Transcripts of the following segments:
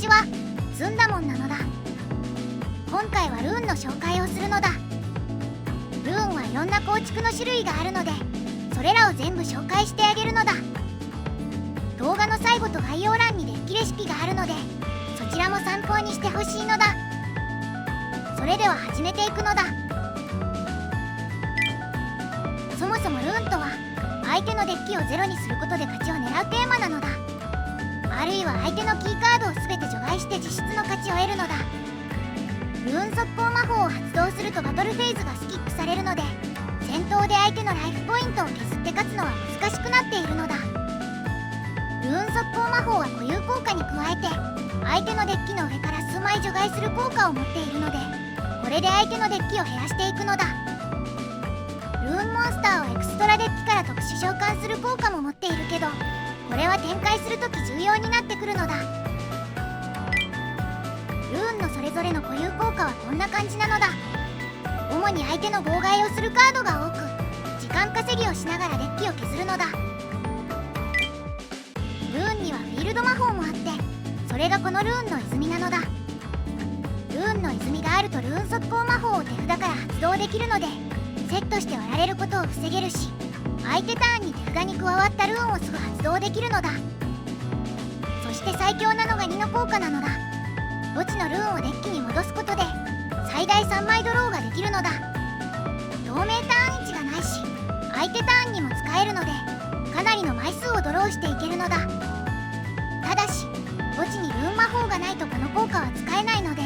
じはずんだもんなのだ。今回はルーンの紹介をするのだ。ルーンはいろんな構築の種類があるので、それらを全部紹介してあげるのだ。動画の最後と概要欄にデッキレシピがあるので、そちらも参考にしてほしいのだ。それでは始めていくのだ。そもそもルーンとは、相手のデッキをゼロにすることで勝ちを狙うテーマなのだ。あるいは相手のキーカードを全て除外して実質の勝ちを得るのだ。ルーン速攻魔法を発動するとバトルフェーズがスキップされるので、戦闘で相手のライフポイントを削って勝つのは難しくなっているのだ。ルーン速攻魔法は固有効果に加えて、相手のデッキの上から数枚除外する効果を持っているので、これで相手のデッキを減らしていくのだ。ルーンモンスターをエクストラデッキから特殊召喚する効果も持っているけど、これは展開するとき重要になってくるのだ。ルーンのそれぞれの固有効果はこんな感じなのだ。主に相手の妨害をするカードが多く、時間稼ぎをしながらデッキを削るのだ。ルーンにはフィールド魔法もあって、それがこのルーンの泉なのだ。ルーンの泉があるとルーン速攻魔法を手札から発動できるので、セットして割られることを防げるし、相手ターンに手札に加わったルーンをすぐ発動できるのだ。そして最強なのが2の効果なのだ。墓地のルーンをデッキに戻すことで最大3枚ドローができるのだ。同盟ターン位置がないし、相手ターンにも使えるので、かなりの枚数をドローしていけるのだ。ただし墓地にルーン魔法がないとこの効果は使えないので、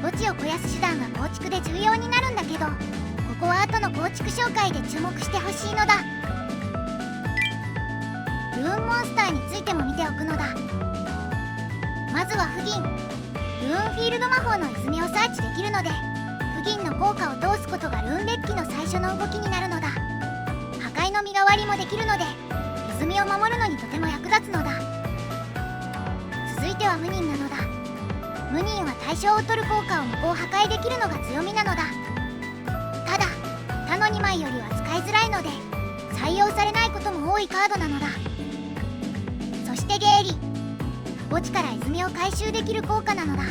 墓地を肥やす手段が構築で重要になるんだけど、ここは後の構築紹介で注目してほしいのだ。ルーンモンスターについても見ておくのだ。まずはフギン。ルーンフィールド魔法の泉をサーチできるので、フギンの効果を通すことがルーンデッキの最初の動きになるのだ。破壊の身代わりもできるので、泉を守るのにとても役立つのだ。続いては無忍なのだ。無忍は対象を取る効果を無効破壊できるのが強みなのだ。ただ他の2枚よりは使いづらいので、採用されないことも多いカードなのだ。そしてゲーリ。墓地から泉を回収できる効果なのだ。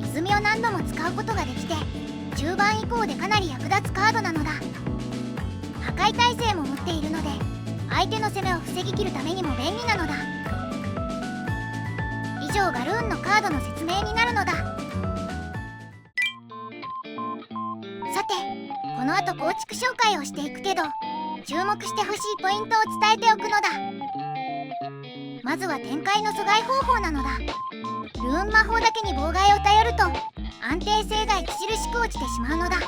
泉を何度も使うことができて、中盤以降でかなり役立つカードなのだ。破壊耐性も持っているので、相手の攻めを防ぎきるためにも便利なのだ。以上がルーンのカードの説明になるのだ。さて、この後構築紹介をしていくけど、注目してほしいポイントを伝えておくのだ。まずは展開の阻害方法なのだ。ルーン魔法だけに妨害を頼ると安定性が著しく落ちてしまうのだ。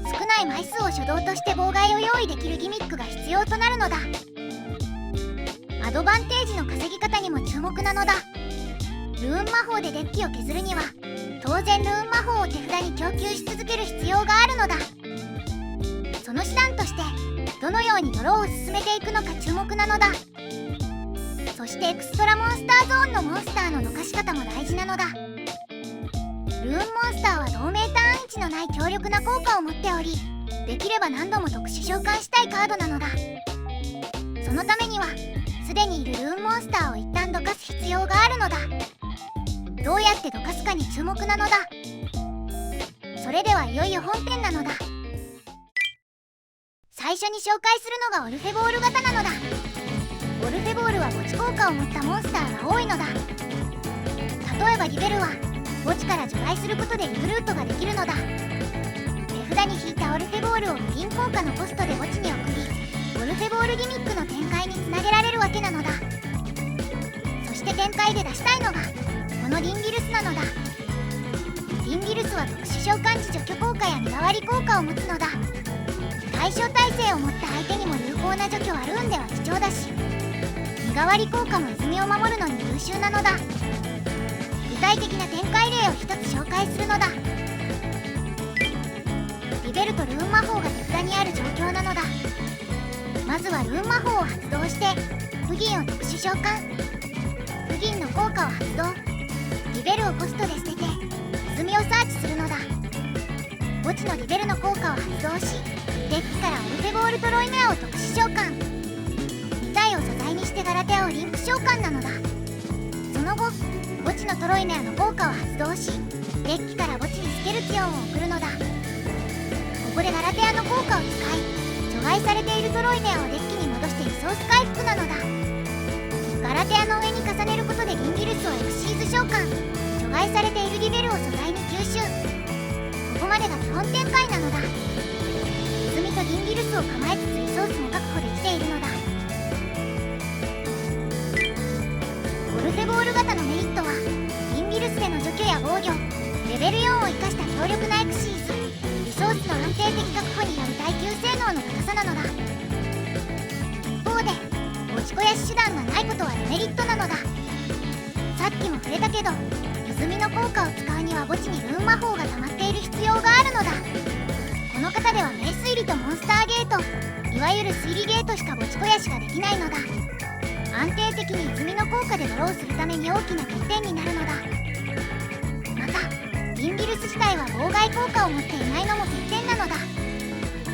少ない枚数を初動として妨害を用意できるギミックが必要となるのだ。アドバンテージの稼ぎ方にも注目なのだ。ルーン魔法でデッキを削るには、当然ルーン魔法を手札に供給し続ける必要があるのだ。その手段としてどのようにドローを進めていくのか注目なのだ。そしてエクストラモンスターゾーンのモンスターのどかし方も大事なのだ。ルーンモンスターは同盟ターン位置のない強力な効果を持っており、できれば何度も特殊召喚したいカードなのだ。そのためにはすでにいるルーンモンスターを一旦どかす必要があるのだ。どうやってどかすかに注目なのだ。それではいよいよ本編なのだ。最初に紹介するのがオルフェボール型なのだ。オルフェボールは墓地効果を持ったモンスターが多いのだ。例えばリベルは墓地から除外することでリブルートができるのだ。手札に引いたオルフェボールを無銀効果のコストで墓地に送り、オルフェボールギミックの展開につなげられるわけなのだ。そして展開で出したいのがこのリンギルスなのだ。リンギルスは特殊召喚時除去効果や身代わり効果を持つのだ。対象耐性を持った相手にも有効な除去はルーンでは貴重だし、身代わり効果も泉を守るのに優秀なのだ。具体的な展開例を一つ紹介するのだ。リベルとルーン魔法が手札にある状況なのだ。まずはルーン魔法を発動してフギンを特殊召喚。フギンの効果を発動。リベルをコストで捨てて泉をサーチするのだ。墓地のリベルの効果を発動し、デッキからオルフェボールトロイネアを特殊召喚。2体を素材にしてガラテアをリンク召喚なのだ。その後墓地のトロイネアの効果を発動し、デッキから墓地にスケルチオンを送るのだ。ここでガラテアの効果を使い、除外されているトロイネアをデッキに戻してリソース回復なのだ。ガラテアの上に重ねることでギンギルスをエクシーズ召喚、除外されているリベルを素材に吸収。ここまでが基本展開なのだ。泉とギンギルスを構えつつリソースも確保できているのだ。オルフェボール型のメリットは、ギンギルスでの除去や防御、レベル4を生かした強力なエクシーズ、リソースの安定的確保による耐久性能の高さなのだ。一方で墓地肥やし手段がないことはデメリットなのだ。さっきも触れたけど、泉の効果を使うには墓地にルーン魔法が溜まっている必要があるのだ。この方では名推理とモンスターゲート、いわゆる推理ゲートしか墓地肥やしができないのだ。安定的に泉の効果でドローするために大きな欠点になるのだ。またギンギルス自体は妨害効果を持っていないのも欠点なのだ。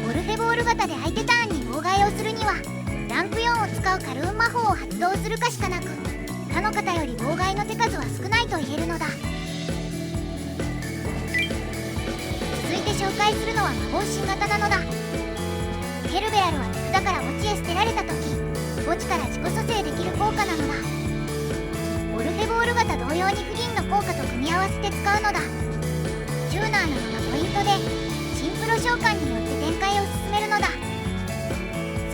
オルフェボール型で相手ターンに妨害をするには、ランク4を使うカルーン魔法を発動するかしかなく、他の方より妨害の手数は少ないと言えるのだ。続いて紹介するのは魔法神型なのだ。ヘルベラルは手札から墓地へ捨てられた時、墓地から自己蘇生できる効果なのだ。オルフェボール型同様にフリンの効果と組み合わせて使うのだ。チューナーなのがポイントで、シンプロ召喚によって展開を進めるのだ。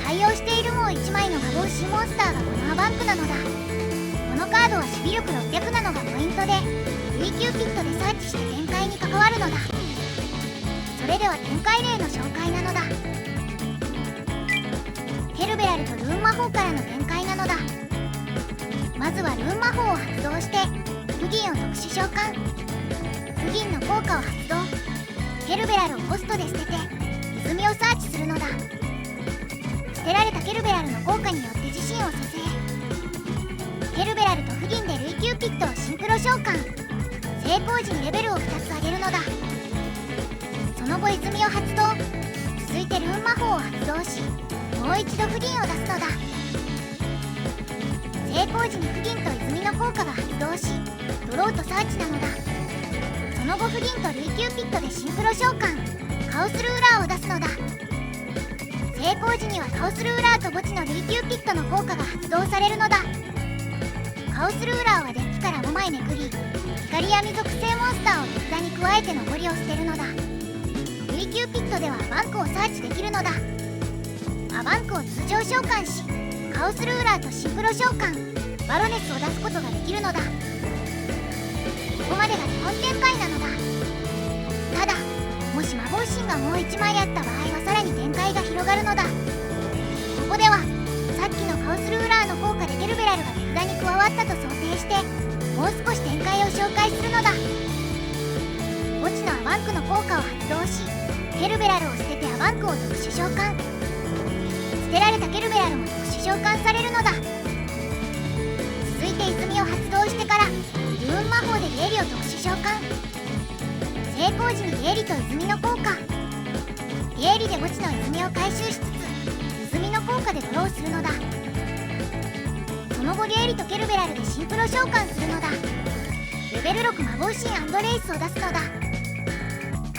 採用しているもう1枚の魔法神モンスターがこのアバンクなのだ。このカードは守備力600なのがポイントで、Vキューピットでサーチして展開に関わるのだ。それでは展開例の紹介なのだ。ヘルベラルとルーン魔法からの展開なのだ。まずはルーン魔法を発動してフギンを特殊召喚。フギンの効果を発動。ヘルベラルをコストで捨てて泉をサーチするのだ。捨てられたケルベラルの効果によって自身を蘇生。ヘルベラルとフギンでルイキューピットをシンクロ召喚。成功時にレベルを2つ上げるのだ。その後泉を発動。続いてルーン魔法を発動し、もう一度フギンを出すのだ。成功時にフギンと泉の効果が発動し、ドローとサーチなのだ。その後フギンとルイキューピットでシンクロ召喚、カオスルーラーを出すのだ。成功時にはカオスルーラーと墓地のルイキューピットの効果が発動されるのだ。カオスルーラーはデッキから5枚めくり、光闇属性モンスターを手札に加えて残りを捨てるのだ。ルイキューピットではアバンクをサーチできるのだ。アバンクを通常召喚し、カオスルーラーとシンクロ召喚、バロネスを出すことができるのだ。ここまでが基本展開なのだ。ただ、もし魔法神がもう1枚あった場合はさらに展開が広がるのだ。ここではさっきのカオスルーラーの効果でケルベラルが手札に加わったと想定して、もう少し展開を紹介するのだ。墓地のアバンクの効果を発動し、ケルベラルを捨ててアバンクを特殊召喚。捨てられたケルベラルも特殊召喚されるのだ。続いて泉を発動してからルーン魔法でゲーリを特殊召喚。成功時にゲーリと泉の効果。ゲーリで墓地の泉を回収しつつ泉の効果でドローするのだ。その後ゲーリとケルベラルでシンクロ召喚するのだ。レベル6魔法神アンドレイスを出すのだ。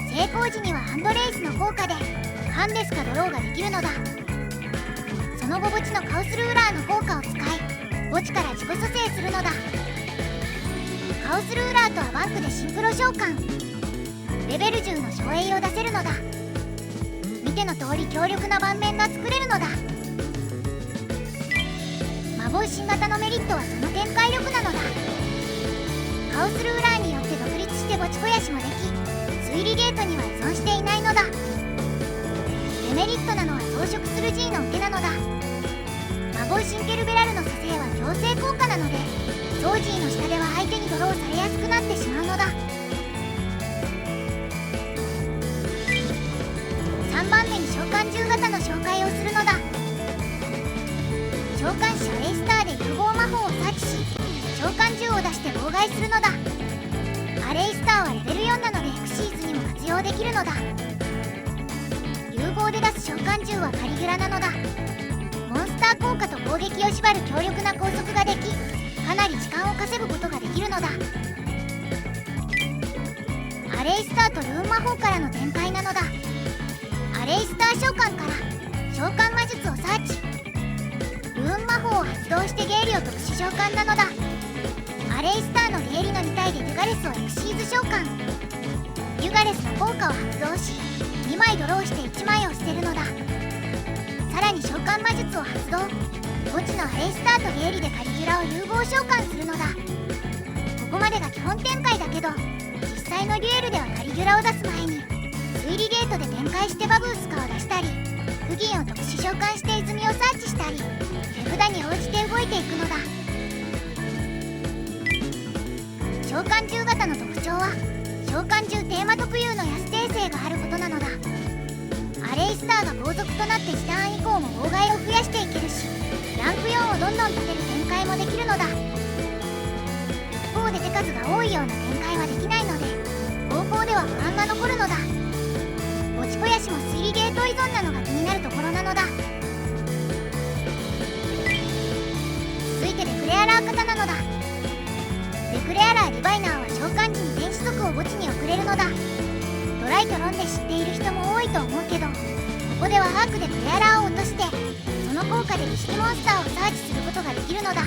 成功時にはアンドレイスの効果でハンデスかドローができるのだ。その後墓地のカオスルーラーの効果を使い、墓地から自己蘇生するのだ。カオスルーラーとアバンクでシンクロ召喚。レベル10の照英を出せるのだ。見ての通り強力な盤面が作れるのだ。魔法神型のメリットはその展開力なのだ。カオスルーラーによって独立して墓地肥やしもでき、推理ゲートには依存していないのだ。デメリットなのは増殖する G の受けなのだ。魔法神ケルベラルの蘇生は強制効果なので、ソージーの下では相手にドローされやすくなってしまうのだ。3番目に召喚獣型の紹介をするのだ。召喚士は A スターで融合魔法をサーチし、召喚獣を出して妨害するのだ。アレイスターはレベル4なのでエクシーズにも活用できるのだ。融合で出す召喚獣はカリギュラなのだ。モンスター効果と攻撃を縛る強力な拘束ができ、かなり時間を稼ぐことができるのだ。レイスターとルーン魔法からの展開なのだ。アレイスター召喚から召喚魔術をサーチ。ルーン魔法を発動してゲイリを特殊召喚なのだ。アレイスターのゲイリの2体でデュガレスをエクシーズ召喚。デュガレスの効果を発動し2枚ドローして1枚を捨てるのだ。さらに召喚魔術を発動。墓地のアレイスターとゲイリでカリギュラを融合召喚するのだ。ここまでが基本展開だけど、実際のデュエルではカリギュラを出す前に推理ゲートで展開してバブースカを出したり、フギンを特殊召喚して泉をサーチしたり、手札に応じて動いていくのだ。召喚獣型の特徴は召喚獣テーマ特有の安定性があることなのだ。アレイスターが後続となって時短以降も妨害を増やしていけるし、ランク4をどんどん立てる展開もできるのだ。一方で手数が多いような展開はできないので、後攻では不安が残るのだ。落ち肥やしも推理ゲート依存なのが気になるところなのだ。続いてデクレアラー型なのだ。デクレアラーディバイナーは召喚時に電子族を墓地に送れるのだ。ドライとロンで知っている人も多いと思うけど、ここではアークでクレアラーを落としてその効果で儀式モンスターをサーチすることができるのだ。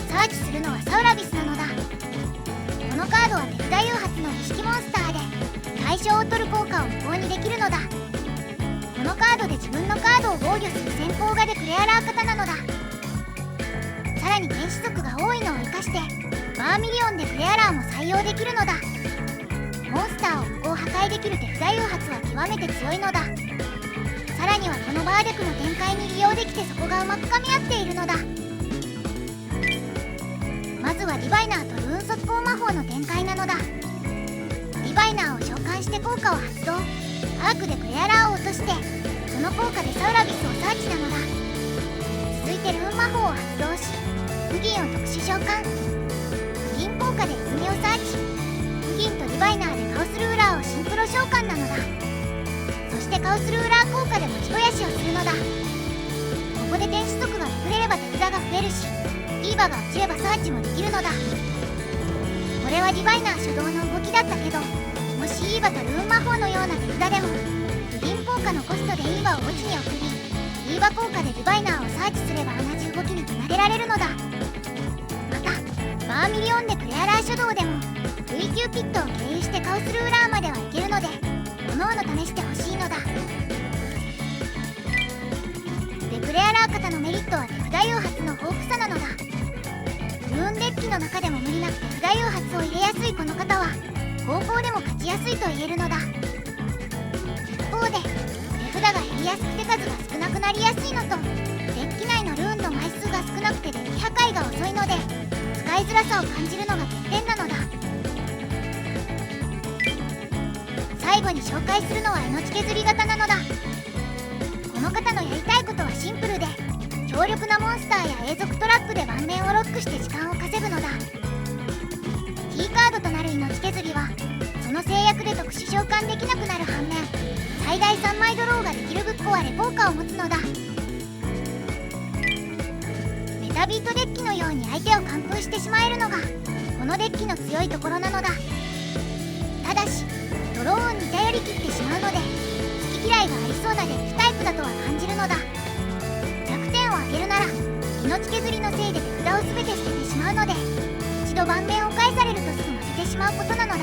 サーチするのはサウラビスなのだ。このカードは手札誘発の儀式モンスターで対象を取る効果を無効にできるのだ。このカードで自分のカードを防御する先行がデクレアラー型なのだ。さらに電子族が多いのを生かしてバーミリオンでクレアラーも採用できるのだ。モンスターを無効破壊できる手札誘発は極めて強いのだ。さらにはこのバーデクの展開に利用できてそこがうまくかみ合っているのだ。まずはディバイナーとルーン速攻魔法の展開なのだ。ディバイナーを召喚して効果を発動。アークでクレアラーを落としてその効果でサウラビスをサーチなのだ。続いてルーン魔法を発動しフギンを特殊召喚。フギン効果で泉をサーチ。フギンとディバイナーでカオスルーラーをシンクロ召喚なのだ。そしてカオスルーラー効果で持ち肥やしをするのだ。ここで天使族がめくれれば手札が増えるし、ディーバが落ちればサーチもできるのだ。これはディバイナー初動の動きだったけど、もしイーバとルーン魔法のような手札でもフギン効果のコストでイーバを墓地に送り、イーバ効果でディバイナーをサーチすれば同じ動きにつなげられるのだ。またバーミリオンでクレアラー初動でも V 級キットを経由してカオスルーラーまでは行けるので、各々試してほしいのだ。デクレアラー型のメリットは手札誘発の豊富さなのだ。ルーンデッキの中でも無理なく手札誘発を入れやすいこの方は後攻でも勝ちやすいと言えるのだ。一方で手札が減りやすく手数が少なくなりやすいのと、デッキ内のルーンの枚数が少なくてデッキ破壊が遅いので使いづらさを感じるのが欠点なのだ。最後に紹介するのは命削り型なのだ。この方のやりたいことはシンプルで、強力なモンスターや永続トラップで盤面をロックして時間を稼ぐのだ。キーカードとなる命削りはその制約で特殊召喚できなくなる反面、最大3枚ドローができるぶっ壊れ効果を持つのだ。メタビートデッキのように相手を完封してしまえるのがこのデッキの強いところなのだ。ただしドローンに頼り切ってしまうので好き嫌いがありそうなデッキタイプだとは感じるのだ。弱点を挙げるなら命削りのせいで手札を全て捨ててしまうので、一度盤面を返されるとすぐ負けてしまうことなのだ。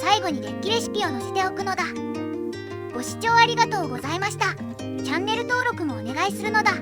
最後にデッキレシピを載せておくのだ。ご視聴ありがとうございました。チャンネル登録もお願いするのだ。